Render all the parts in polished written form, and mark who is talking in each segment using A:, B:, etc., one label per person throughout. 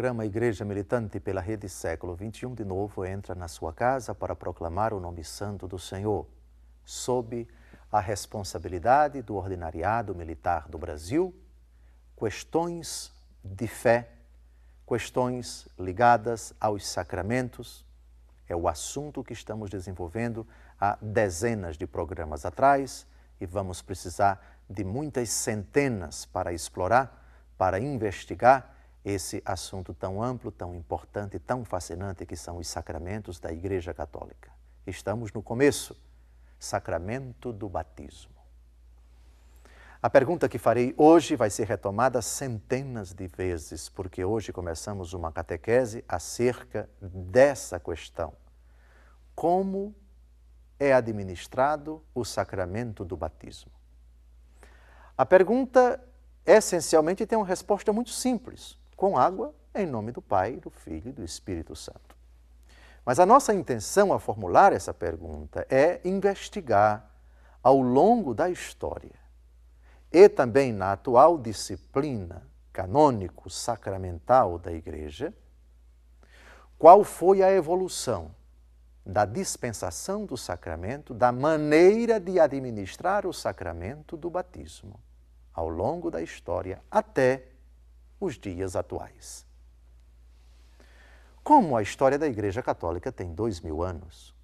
A: programa Igreja Militante pela Rede Século XXI de novo entra na sua casa para proclamar o nome santo do Senhor, sob a responsabilidade do Ordinariado Militar do Brasil, questões de fé, questões ligadas aos sacramentos, é o assunto que estamos desenvolvendo há dezenas de programas atrás e vamos precisar de muitas centenas para explorar, para investigar esse assunto tão amplo, tão importante, tão fascinante que são os sacramentos da Igreja Católica. Estamos no começo, sacramento do batismo. A pergunta que farei hoje vai ser retomada centenas de vezes, porque hoje começamos uma catequese acerca dessa questão. Como é administrado o sacramento do batismo? A pergunta essencialmente tem uma resposta muito simples, com água, em nome do Pai, do Filho e do Espírito Santo. Mas a nossa intenção ao formular essa pergunta é investigar ao longo da história e também na atual disciplina canônico-sacramental da Igreja, qual foi a evolução da dispensação do sacramento, da maneira de administrar o sacramento do batismo, ao longo da história até os dias atuais. Como a história da Igreja Católica tem 2000 anos,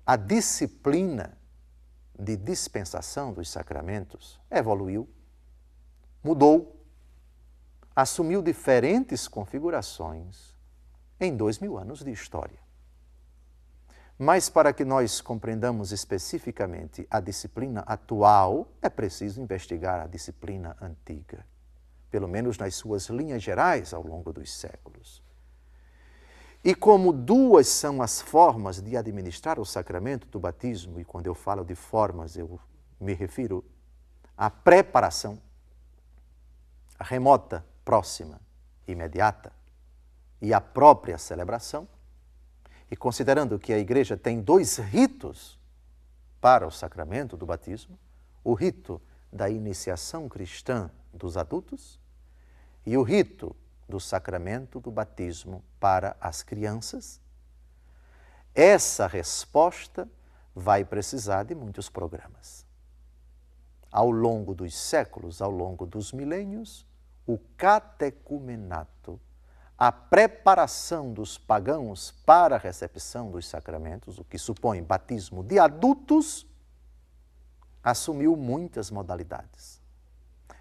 A: a disciplina de dispensação dos sacramentos evoluiu, mudou, assumiu diferentes configurações em 2000 anos de história. Mas para que nós compreendamos especificamente a disciplina atual, é preciso investigar a disciplina antiga, pelo menos nas suas linhas gerais ao longo dos séculos. E como duas são as formas de administrar o sacramento do batismo, e quando eu falo de formas, eu me refiro à preparação, a remota, próxima, imediata, e a própria celebração, e considerando que a Igreja tem dois ritos para o sacramento do batismo, o rito da iniciação cristã dos adultos e o rito do sacramento do batismo para as crianças, essa resposta vai precisar de muitos programas. Ao longo dos séculos, ao longo dos milênios, o catecumenato, a preparação dos pagãos para a recepção dos sacramentos, o que supõe batismo de adultos, assumiu muitas modalidades.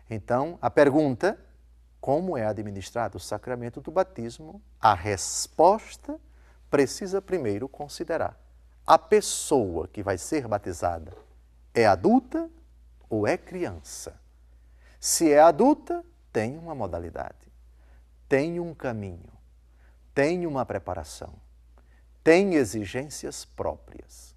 A: Então, a pergunta, como é administrado o sacramento do batismo? A resposta precisa primeiro considerar: a pessoa que vai ser batizada é adulta ou é criança? Se é adulta, tem uma modalidade, tem um caminho, tem uma preparação, tem exigências próprias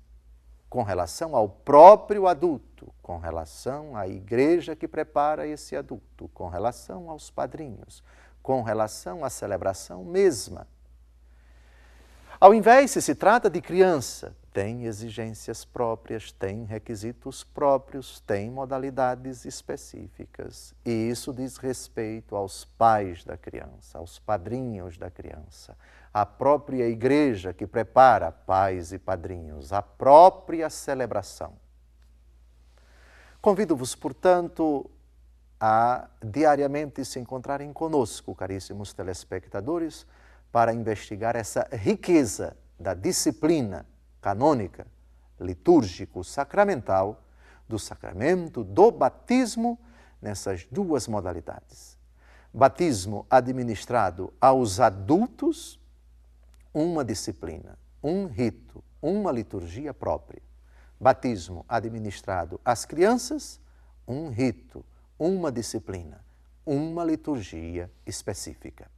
A: com relação ao próprio adulto, com relação à igreja que prepara esse adulto, com relação aos padrinhos, com relação à celebração mesma. Ao invés, se trata de criança, tem exigências próprias, tem requisitos próprios, tem modalidades específicas. E isso diz respeito aos pais da criança, aos padrinhos da criança, à própria igreja que prepara pais e padrinhos, à própria celebração. Convido-vos, portanto, a diariamente se encontrarem conosco, caríssimos telespectadores, para investigar essa riqueza da disciplina canônica, litúrgico-sacramental, do sacramento do batismo nessas duas modalidades. Batismo administrado aos adultos, uma disciplina, um rito, uma liturgia própria. Batismo administrado às crianças, um rito, uma disciplina, uma liturgia específica.